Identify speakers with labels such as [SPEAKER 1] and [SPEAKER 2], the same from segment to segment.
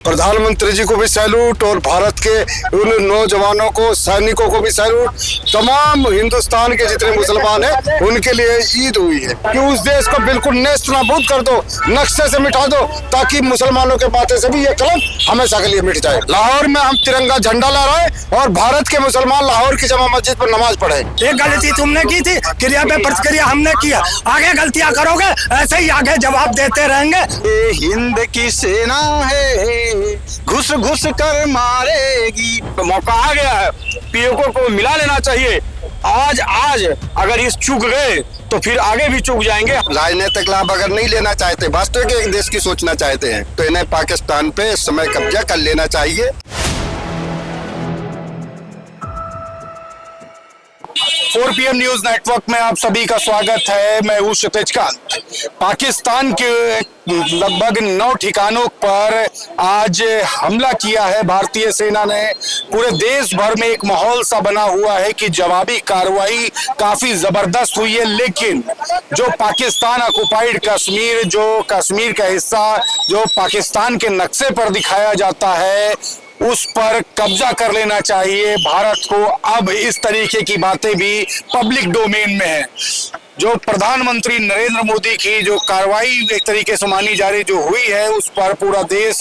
[SPEAKER 1] प्रधानमंत्री जी को भी सैल्यूट और भारत के उन नौजवानों को, सैनिकों को भी सैल्यूट। तमाम हिंदुस्तान के जितने मुसलमान हैं उनके लिए ईद हुई है कि उस देश को बिल्कुल नेस्त नाबूद कर दो, नक्शे से मिटा दो, ताकि मुसलमानों के बातें से भी ये कलंक हमेशा के लिए मिट जाए। लाहौर में हम तिरंगा झंडा ला रहे हैं और भारत के मुसलमान लाहौर की जमा मस्जिद पर नमाज पढ़े।
[SPEAKER 2] एक गलती तुमने की थी, क्रिया पे प्रतिक्रिया हमने किया। आगे गलतियां करोगे ऐसे ही आगे जवाब देते रहेंगे।
[SPEAKER 3] ये हिंद की सेना है, घुस घुस कर मारेगी। तो मौका आ गया है, पीओके को मिला लेना चाहिए। आज अगर इस चूक गए तो फिर आगे भी चूक जाएंगे।
[SPEAKER 1] राजनीतिक लाभ अगर नहीं लेना चाहते, वास्तविक एक देश की सोचना चाहते हैं, तो इन्हें पाकिस्तान पे इस समय कब्जा कर लेना चाहिए।
[SPEAKER 3] 4 PM न्यूज नेटवर्क में आप सभी का स्वागत है। मैं हूं क्षितिज कांत। पाकिस्तान के लगभग 9 ठिकानों पर आज हमला किया है भारतीय सेना ने। पूरे देश भर में एक माहौल सा बना हुआ है कि जवाबी कार्रवाई काफी जबरदस्त हुई है, लेकिन जो पाकिस्तान ऑक्युपाइड कश्मीर, जो कश्मीर का हिस्सा जो पाकिस्तान के नक्शे पर दिखाया जाता है, उस पर कब्जा कर लेना चाहिए भारत को। अब इस तरीके की बातें भी पब्लिक डोमेन में है। जो प्रधानमंत्री नरेंद्र मोदी की जो कार्रवाई एक तरीके से मानी जा रही जो हुई है, उस पर पूरा देश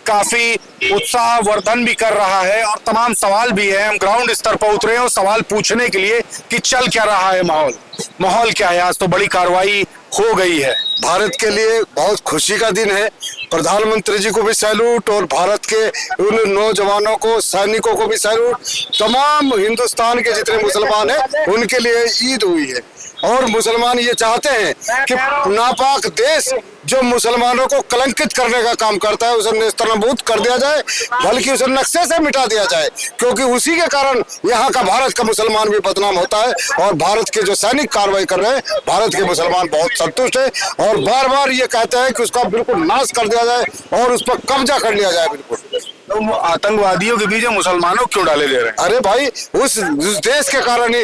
[SPEAKER 3] काफी उत्साहवर्धन भी कर रहा है और तमाम सवाल भी है। हम ग्राउंड स्तर पर उतरे और सवाल पूछने के लिए कि चल क्या रहा है, माहौल क्या है। आज तो बड़ी कार्रवाई हो गई है।
[SPEAKER 1] भारत के लिए बहुत खुशी का दिन है। प्रधानमंत्री जी को भी सैल्यूट और भारत के उन नौजवानों को, सैनिकों को भी सैल्यूट। तमाम हिंदुस्तान के जितने मुसलमान हैं उनके लिए ईद हुई है और मुसलमान ये चाहते हैं कि नापाक देश जो मुसलमानों को कलंकित करने का काम करता है उसे नेस्तनाबूद कर दिया जाए, बल्कि उसे नक्शे से मिटा दिया जाए, क्योंकि उसी के कारण यहाँ का भारत का मुसलमान भी बदनाम होता है। और भारत के जो सैनिक कार्रवाई कर रहे हैं, भारत के मुसलमान बहुत संतुष्ट है और बार बार ये कहते हैं कि उसका बिल्कुल नाश कर दिया जाए और उस पर कब्जा कर लिया जाए। बिल्कुल
[SPEAKER 3] तो आतंकवादियों के बीच मुसलमानों क्यों डाले दे रहे हैं?
[SPEAKER 1] अरे भाई, उस देश के कारण ही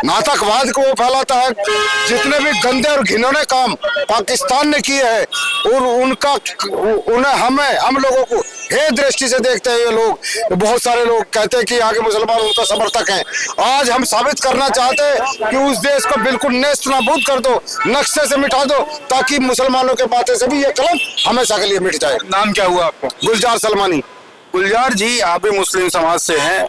[SPEAKER 1] नातकवाद को वो फैलाता है। जितने भी गंदे और घिनौने काम पाकिस्तान ने किए हैं और हम लोगों को हे दृष्टि से देखते हैं ये लोग। बहुत सारे लोग कहते हैं कि आगे मुसलमान उनका समर्थक हैं। आज हम साबित करना चाहते हैं कि उस देश को बिल्कुल नेस्त नाबूद कर दो, नक्शे से मिटा दो, ताकि मुसलमानों के बातें से भी ये कलंक हमेशा के लिए मिट जाए।
[SPEAKER 3] नाम क्या हुआ आपका?
[SPEAKER 1] गुलजार सलमानी।
[SPEAKER 3] गुलजार जी, आप भी मुस्लिम समाज से हैं।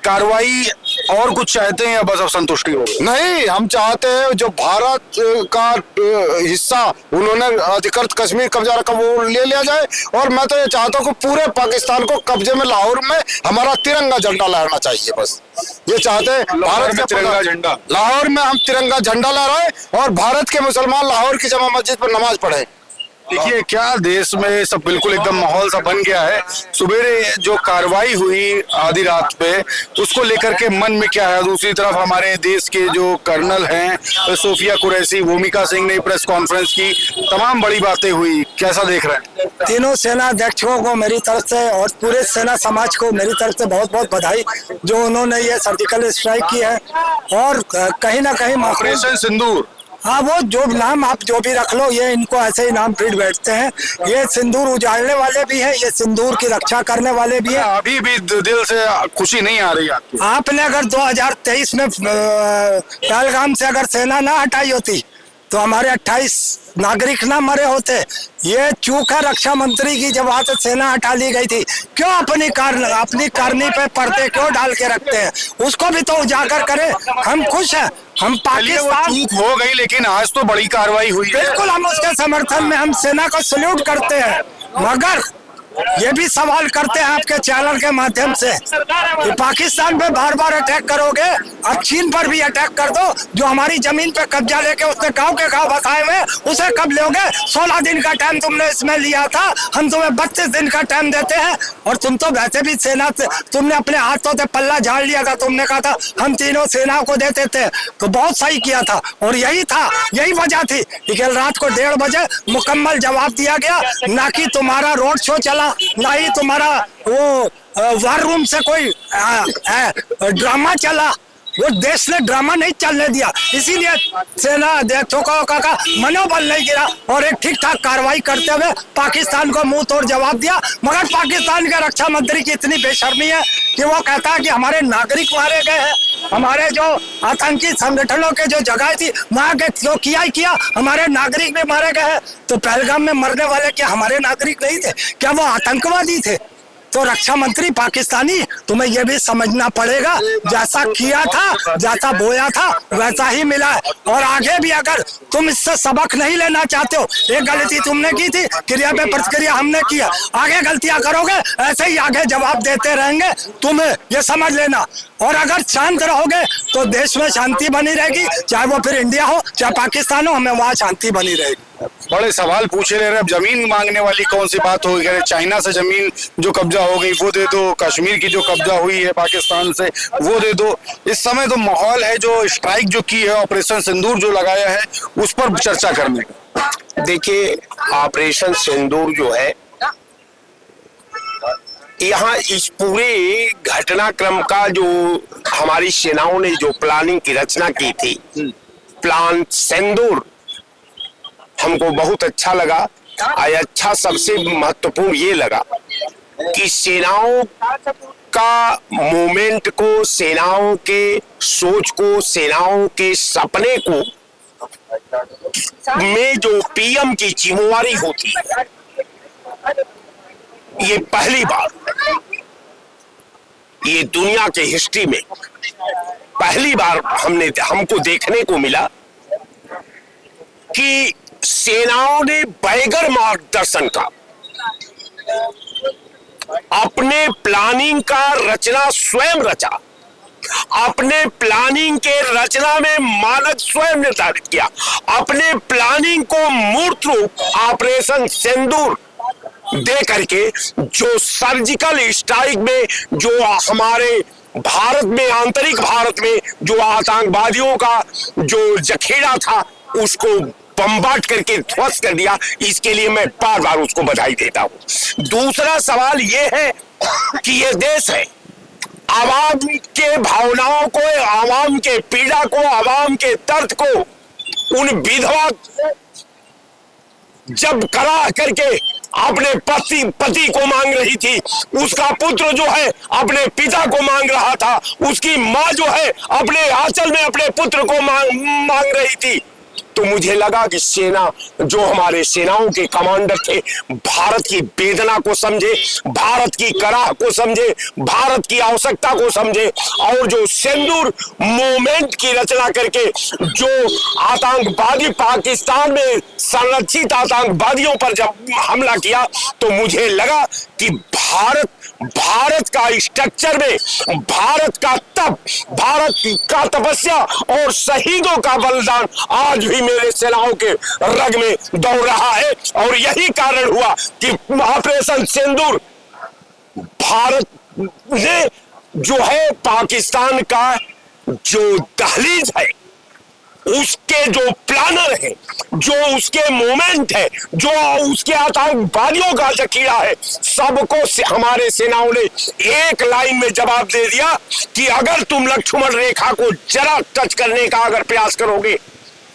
[SPEAKER 3] कार्रवाई और कुछ चाहते हैं या बस अब संतुष्टि हो?
[SPEAKER 1] नहीं, हम चाहते हैं जो भारत का हिस्सा उन्होंने अधिकृत कश्मीर कब्जा रखा वो ले लिया जाए। और मैं तो ये चाहता हूँ कि पूरे पाकिस्तान को कब्जे में लाहौर में हमारा तिरंगा झंडा लहराना चाहिए। बस ये चाहते हैं भारत का
[SPEAKER 3] तिरंगा झंडा।
[SPEAKER 1] लाहौर में हम तिरंगा झंडा ला रहे हैं और भारत के मुसलमान लाहौर की जमा मस्जिद पर नमाज पढ़े।
[SPEAKER 3] देखिए क्या देश में सब बिल्कुल एकदम माहौल सा बन गया है। सुबेरे जो कार्रवाई हुई आधी रात पे, उसको लेकर के मन में क्या है? दूसरी तरफ हमारे देश के जो कर्नल हैं सोफिया कुरैशी, भूमिका सिंह ने प्रेस कॉन्फ्रेंस की, तमाम बड़ी बातें हुई। कैसा देख रहे हैं?
[SPEAKER 2] तीनों सेना अध्यक्षों को मेरी तरफ से और पूरे सेना समाज को मेरी तरफ से बहुत बहुत बधाई, जो उन्होंने ये सर्जिकल स्ट्राइक की है। और कहीं ना कहीं
[SPEAKER 3] ऑपरेशन सिंदूर,
[SPEAKER 2] हाँ, वो जो नाम आप जो भी रख लो, ये इनको ऐसे ही नाम फिर बैठते हैं। ये सिंदूर उजाड़ने वाले भी हैं, ये सिंदूर की रक्षा करने वाले भी हैं।
[SPEAKER 3] अभी भी दिल से खुशी नहीं आ रही आपकी?
[SPEAKER 2] आपने अगर 2023 में पहलगाम से अगर सेना ना हटाई होती तो हमारे 28 नागरिक ना मरे होते। ये चूक है रक्षा मंत्री की, जब वहां से सेना हटा ली गई थी। क्यों अपनी करनी पे पर्दे क्यों डाल के रखते हैं? उसको भी तो उजागर करें। हम खुश हैं, हम पाकिस्तान
[SPEAKER 3] चूक हो गई, लेकिन आज तो बड़ी कार्रवाई हुई है।
[SPEAKER 2] बिल्कुल, हम उसके समर्थन में हम सेना को सल्यूट करते हैं। मगर ये भी सवाल करते हैं आपके चैनल के माध्यम से कि पाकिस्तान पे बार बार अटैक करोगे, अब चीन पर भी अटैक कर दो। जो हमारी जमीन पे कब्जा लेके उसने गांव के गांव बसाए हुए, उसे कब लोगे? 16 दिन का टाइम तुमने इसमें लिया था, हम तुम्हें 32 दिन का टाइम देते हैं। और तुम तो वैसे भी सेना से तुमने अपने हाथों से पल्ला झाड़ लिया था। तुमने कहा था हम तीनों सेना को देते थे, तो बहुत सही किया था। और यही था, यही वजह थी कि कल रात को 1:30 बजे मुकम्मल जवाब दिया गया। ना कि तुम्हारा रोड शो चला, ना ही तुम्हारा वो वार रूम से कोई ड्रामा चला। वो देश ने ड्रामा नहीं चलने दिया, इसीलिए सेना देशों का मनोबल नहीं गिरा और एक ठीक ठाक कार्रवाई करते हुए पाकिस्तान को मुंह तोड़ जवाब दिया। मगर पाकिस्तान के रक्षा मंत्री की इतनी बेशर्मी है कि वो कहता है कि हमारे नागरिक मारे गए हैं, हमारे जो आतंकी संगठनों के जो जगह थी वहां के जो किया ही किया, हमारे नागरिक भी मारे गए हैं। तो पहलगाम में मरने वाले क्या हमारे नागरिक नहीं थे, क्या वो आतंकवादी थे? तो रक्षा मंत्री पाकिस्तानी, तुम्हें यह भी समझना पड़ेगा, जैसा किया था, जैसा बोया था वैसा ही मिला है। और आगे भी अगर तुम इससे सबक नहीं लेना चाहते हो, एक गलती तुमने की थी, क्रिया पे प्रतिक्रिया हमने किया, आगे गलतियां करोगे ऐसे ही आगे जवाब देते रहेंगे, तुम्हें ये समझ लेना। और अगर शांत रहोगे तो देश में शांति बनी रहेगी, चाहे वो फिर इंडिया हो चाहे पाकिस्तान हो, हमें वहाँ शांति बनी रहेगी।
[SPEAKER 3] बड़े सवाल पूछे ले रहे, अब जमीन मांगने वाली कौन सी बात हो गई? चाइना से जमीन जो कब्जा हो गई वो दे दो, कश्मीर की जो कब्जा हुई है पाकिस्तान से वो दे दो। इस समय तो माहौल है जो स्ट्राइक जो की है, ऑपरेशन सिंदूर जो लगाया है, उस पर चर्चा करने का।
[SPEAKER 4] देखिए, ऑपरेशन सिंदूर जो है, यहाँ इस पूरे घटनाक्रम का जो हमारी सेनाओं ने जो प्लानिंग की रचना की थी, प्लान सिंदूर, हमको बहुत अच्छा लगा। अच्छा, सबसे महत्वपूर्ण ये लगा कि सेनाओं का मूवमेंट को, सेनाओं के सोच को, सेनाओं के सपने को में जो पीएम की जिम्मेवारी होती है, ये पहली बार, ये दुनिया के हिस्ट्री में पहली बार हमको देखने को मिला कि सेनाओं ने बगैर मार्गदर्शन का अपने प्लानिंग का रचना स्वयं रचा, अपने प्लानिंग के रचना में मानक स्वयं निर्धारित किया, अपने प्लानिंग को मूर्त रूप ऑपरेशन सिंदूर दे करके जो सर्जिकल स्ट्राइक में जो हमारे भारत में, आंतरिक भारत में जो आतंकवादियों का जो जखीरा था उसको बम्बार्ड करके ध्वस्त कर दिया, इसके लिए मैं बार बार उसको बधाई देता हूं। दूसरा सवाल यह है कि यह देश है, आवाम के भावनाओं को, आवाम के पीड़ा को, आवाम के दर्द को, उन विधवा जब करा करके अपने पति को मांग रही थी, उसका पुत्र जो है अपने पिता को मांग रहा था, उसकी माँ जो है अपने आंचल में अपने पुत्र को मांग रही थी, तो मुझे लगा कि सेना, जो हमारे सेनाओं के कमांडर थे, भारत की वेदना को समझे, भारत की कराह को समझे, भारत की आवश्यकता को समझे, और जो सिंदूर मूवमेंट की रचना करके जो आतंकवादी पाकिस्तान में संरक्षित आतंकवादियों पर जब हमला किया, तो मुझे लगा कि भारत का स्ट्रक्चर में, भारत का तप, भारत का तपस्या और शहीदों का बलिदान आज भी मेरे सेनाओं के रग में दौड़ रहा है। और यही कारण हुआ कि ऑपरेशन सिंदूर भारत ने जो है पाकिस्तान का जो दहलीज है, उसके जो प्लानर है, जो उसके मूवमेंट है, जो उसके आतंकवादियों का जखीरा है, सबको हमारे सेनाओं ने एक लाइन में जवाब दे दिया कि अगर तुम लक्ष्मण रेखा को जरा टच करने का अगर प्रयास करोगे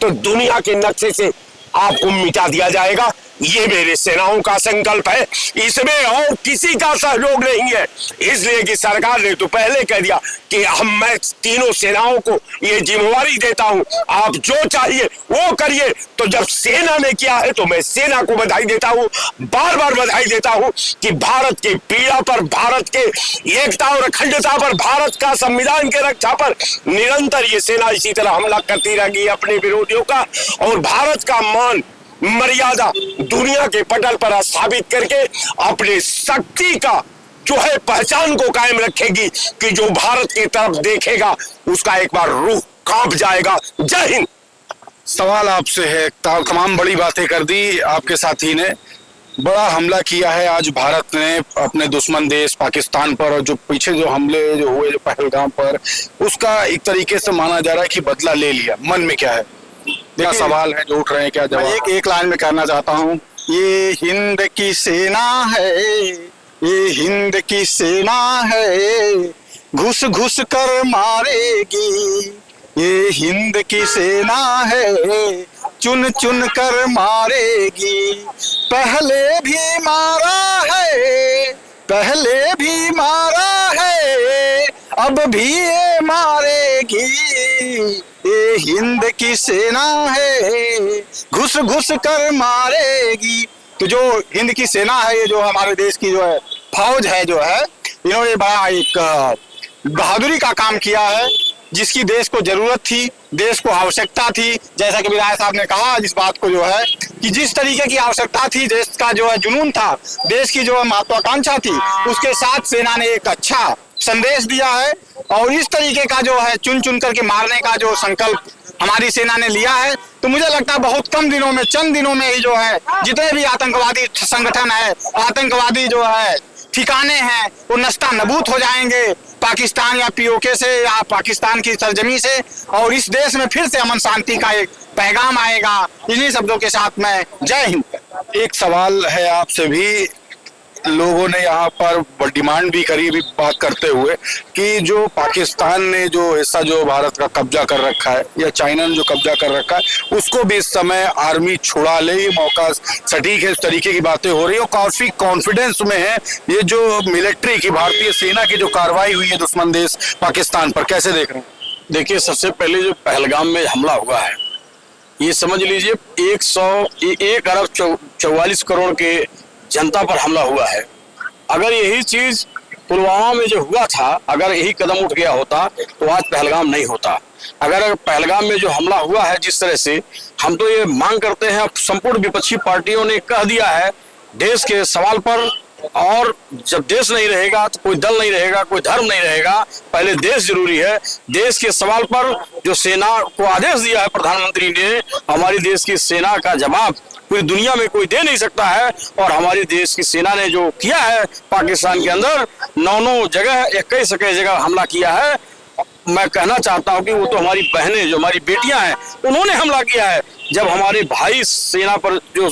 [SPEAKER 4] तो दुनिया के नक्शे से आपको मिटा दिया जाएगा। ये मेरे सेनाओं का संकल्प है, इसमें और किसी का सहयोग नहीं है। इसलिए कि सरकार ने तो पहले कह दिया कि मैं तीनों सेनाओं को ये जिम्मेवारी देता हूं, आप जो चाहिए वो करिए। तो जब सेना ने किया है तो मैं सेना को बधाई देता हूं, बार बार बधाई देता हूं कि भारत की पीड़ा पर, भारत के एकता और अखंडता पर, भारत का संविधान के रक्षा पर निरंतर ये सेना इसी तरह हमला करती रहेगी अपने विरोधियों का, और भारत का मान मर्यादा दुनिया के पटल पर स्थापित करके अपने शक्ति का जो है पहचान को कायम रखेगी कि जो भारत की तरफ देखेगा उसका एक बार रूह कांप जाएगा। जय हिंद।
[SPEAKER 3] सवाल आपसे है, तमाम बड़ी बातें कर दी आपके साथी ने, बड़ा हमला किया है आज भारत ने अपने दुश्मन देश पाकिस्तान पर, और जो पीछे जो हमले जो हुए जो पहलगाम पर, उसका एक तरीके से माना जा रहा है कि बदला ले लिया। मन में क्या है, क्या सवाल है जो उठ रहे हैं, क्या जवाब?
[SPEAKER 1] एक लाइन में कहना चाहता हूँ, ये हिंद की सेना है, ये हिंद की सेना है,
[SPEAKER 3] घुस घुस कर मारेगी, ये हिंद की सेना है, चुन चुन कर मारेगी। पहले भी मारा है, पहले भी मारा है, अब भी ये मारेगी, ये हिंद की सेना है, घुस घुस कर मारेगी। तो जो हिंद की सेना है, ये जो हमारे देश की जो है फौज है, जो है इन्होंने बड़ा एक बहादुरी का काम किया है, जिसकी देश को जरूरत थी, देश को आवश्यकता थी। जैसा कि विधायक साहब ने कहा इस बात को, जो है कि जिस तरीके की आवश्यकता थी, देश का जो है जुनून था, देश की जो महत्वाकांक्षा थी, उसके साथ सेना ने एक अच्छा संदेश दिया है। और इस तरीके का जो है चुन चुन करके मारने का जो संकल्प हमारी सेना ने लिया है, तो मुझे लगता है बहुत कम दिनों में, चंद दिनों में ही जो है जितने भी आतंकवादी संगठन है, आतंकवादी जो है ठिकाने हैं, वो नस्ता नबूद हो जाएंगे पाकिस्तान या पीओके से या पाकिस्तान की सरजमी से, और इस देश में फिर से अमन शांति का एक पैगाम आएगा। इन्हीं शब्दों के साथ में जय हिंद। एक सवाल है आपसे भी, लोगों ने यहाँ पर डिमांड भी करी भी बात करते हुए कि जो पाकिस्तान ने जो हिस्सा जो भारत का कब्जा कर रखा है, या चाइना ने जो कब्जा कर रखा है, उसको भी इस समय आर्मी छुड़ा ले, ये मौका सटीक है, इस तरीके की बातें हो रही है और काफी कॉन्फिडेंस में है। ये जो मिलिट्री की, भारतीय सेना की जो कार्रवाई हुई है दुश्मन देश पाकिस्तान पर, कैसे देख रहे हैं?
[SPEAKER 4] देखिए, सबसे पहले जो पहलगाम में हमला हुआ है, ये समझ लीजिए 1 अरब 44 करोड़ के जनता पर हमला हुआ है। अगर यही चीज पुलवामा में जो हुआ था, अगर यही कदम उठ गया होता तो आज पहलगाम नहीं होता। अगर पहलगाम में जो हमला हुआ है जिस तरह से, हम तो ये मांग करते हैं, संपूर्ण विपक्षी पार्टियों ने कह दिया है देश के सवाल पर, और जब देश नहीं रहेगा तो कोई दल नहीं रहेगा, कोई धर्म नहीं रहेगा, पहले देश जरूरी है। देश के सवाल पर जो सेना को आदेश दिया है प्रधानमंत्री ने, हमारी देश की सेना का जवाब पूरी दुनिया में कोई दे नहीं सकता है। और हमारी देश की सेना ने जो किया है पाकिस्तान के अंदर, 9 जगह 21 जगह हमला किया है। मैं कहना चाहता हूं कि वो तो हमारी बहनें, जो हमारी बेटियां हैं, उन्होंने हमला किया है। जब हमारे भाई सेना पर जो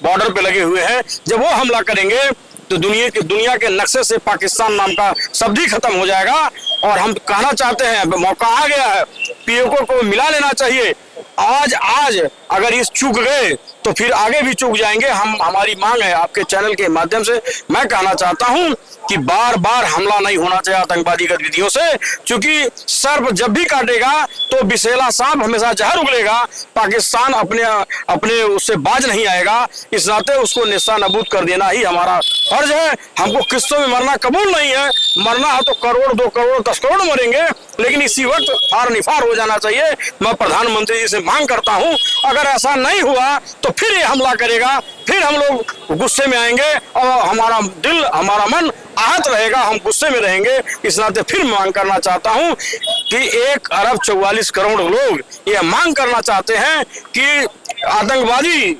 [SPEAKER 4] बॉर्डर पे लगे हुए हैं, जब वो हमला करेंगे तो दुनिया के नक्शे से पाकिस्तान नाम का शब्द ही खत्म हो जाएगा। और हम कहना चाहते हैं, मौका आ गया है, पीओके को मिला लेना चाहिए। आज अगर इस चूक गए तो फिर आगे भी चूक जाएंगे। हमारी मांग है आपके चैनल के माध्यम से, मैं कहना चाहता हूं कि बार बार हमला नहीं होना चाहिए आतंकवादी गतिविधियों से, क्योंकि सर्प जब भी काटेगा तो विषैला सांप हमेशा जहर उगलेगा। पाकिस्तान अपने उससे बाज नहीं आएगा। इस नाते उसको निस्ता नबूद कर देना ही हमारा फर्ज है। हमको किस्तों में मरना कबूल नहीं है। मरना है तो करोड़, 2 करोड़, 10 करोड़ मरेंगे, लेकिन इसी वक्त फार निफार हो जाना चाहिए। मैं प्रधानमंत्री जी से मांग करता हूं, अगर ऐसा नहीं हुआ तो फिर ये हमला करेगा, फिर हम लोग गुस्से में आएंगे और हमारा दिल, हमारा मन आहत रहेगा, हम गुस्से में रहेंगे। इस नाते फिर मांग करना चाहता हूं कि 1 अरब 44 करोड़ लोग ये मांग करना चाहते हैं कि आतंकवादी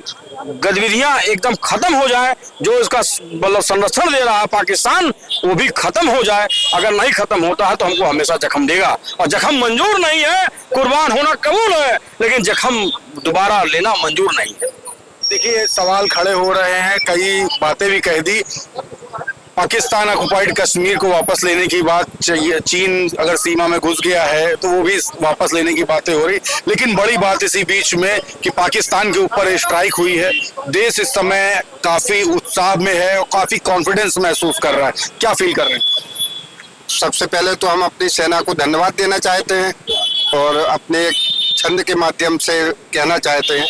[SPEAKER 4] गतिविधियां एकदम खत्म हो जाए। जो इसका मतलब संरक्षण दे रहा है पाकिस्तान, वो भी खत्म हो जाए। अगर नहीं खत्म होता है तो हमको हमेशा जख्म देगा, और जख्म मंजूर नहीं है। कुर्बान होना कबूल है, लेकिन जख्म दोबारा लेना मंजूर नहीं है।
[SPEAKER 3] देखिए, सवाल खड़े हो रहे हैं, कई बातें भी कह दी। पाकिस्तान ऑक्युपाइड कश्मीर को वापस लेने की बात चाहिए, चीन अगर सीमा में घुस गया है तो वो भी वापस लेने की बातें हो रही। लेकिन बड़ी बात इसी बीच में कि पाकिस्तान के ऊपर स्ट्राइक हुई है। देश इस समय काफी उत्साह में है और काफी कॉन्फिडेंस महसूस कर रहा है। क्या फील कर रहे हैं?
[SPEAKER 1] सबसे पहले तो हम अपनी सेना को धन्यवाद देना चाहते हैं और अपने छंद के माध्यम से कहना चाहते हैं,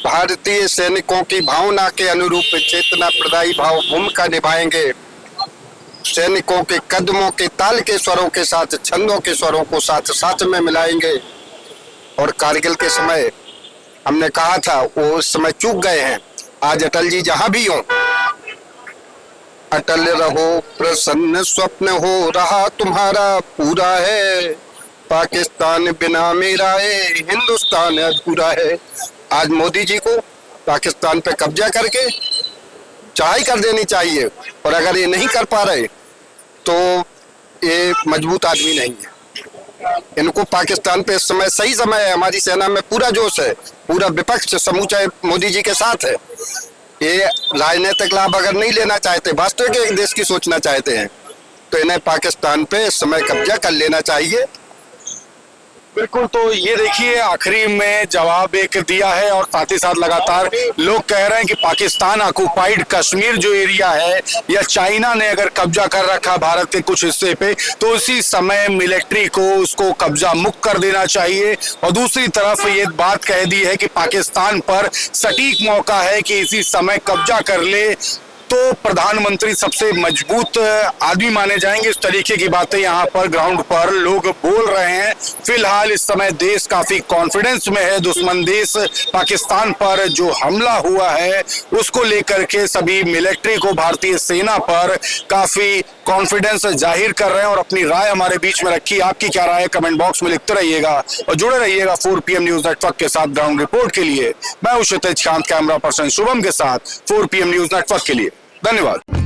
[SPEAKER 1] भारतीय सैनिकों की भावना के अनुरूप चेतना प्रदायी भाव भूमिका निभाएंगे। सैनिकों के कदमों के ताल के स्वरों के साथ छंदों के स्वरों को साथ साथ में मिलाएंगे। और कारगिल के समय हमने कहा था, वो उस समय चूक गए हैं। आज अटल जी जहां भी हो, अटल रहो प्रसन्न स्वप्न हो रहा तुम्हारा पूरा है, पाकिस्तान बिना मेरा हिंदुस्तान अधूरा है। आज मोदी जी को पाकिस्तान पे कब्जा करके चाहे कर देनी चाहिए, और अगर ये नहीं कर पा रहे तो ये मजबूत आदमी नहीं है। इनको पाकिस्तान पे इस समय सही समय है। हमारी सेना में पूरा जोश है, पूरा विपक्ष समूचा मोदी जी के साथ है। ये राजनीतिक लाभ अगर नहीं लेना चाहते, वास्तविक एक देश की सोचना चाहते हैं, तो इन्हें पाकिस्तान पे इस समय कब्जा कर लेना चाहिए।
[SPEAKER 3] बिल्कुल, तो ये देखिए आखिरी में जवाब एक दिया है और साथ ही साथ लगातार लोग कह रहे हैं कि पाकिस्तान ऑक्युपाइड कश्मीर जो एरिया है या चाइना ने अगर कब्जा कर रखा भारत के कुछ हिस्से पे तो उसी समय मिलिट्री को उसको कब्जा मुक्त कर देना चाहिए। और दूसरी तरफ ये बात कह दी है कि पाकिस्तान पर सटीक मौका है कि इसी समय कब्जा कर ले तो प्रधानमंत्री सबसे मजबूत आदमी माने जाएंगे। इस तरीके की बातें यहाँ पर ग्राउंड पर लोग बोल रहे हैं। फिलहाल इस समय देश काफी कॉन्फिडेंस में है। दुश्मन देश पाकिस्तान पर जो हमला हुआ है उसको लेकर के सभी मिलिट्री को, भारतीय सेना पर काफी कॉन्फिडेंस जाहिर कर रहे हैं और अपनी राय हमारे बीच में रखी। आपकी क्या राय है कमेंट बॉक्स में लिखते रहिएगा और जुड़े रहिएगा 4 PM न्यूज नेटवर्क के साथ ग्राउंड रिपोर्ट के लिए। मैं हूं क्षितिज कांत, कैमरा पर्सन शुभम के साथ 4 PM न्यूज नेटवर्क के लिए। धन्यवाद।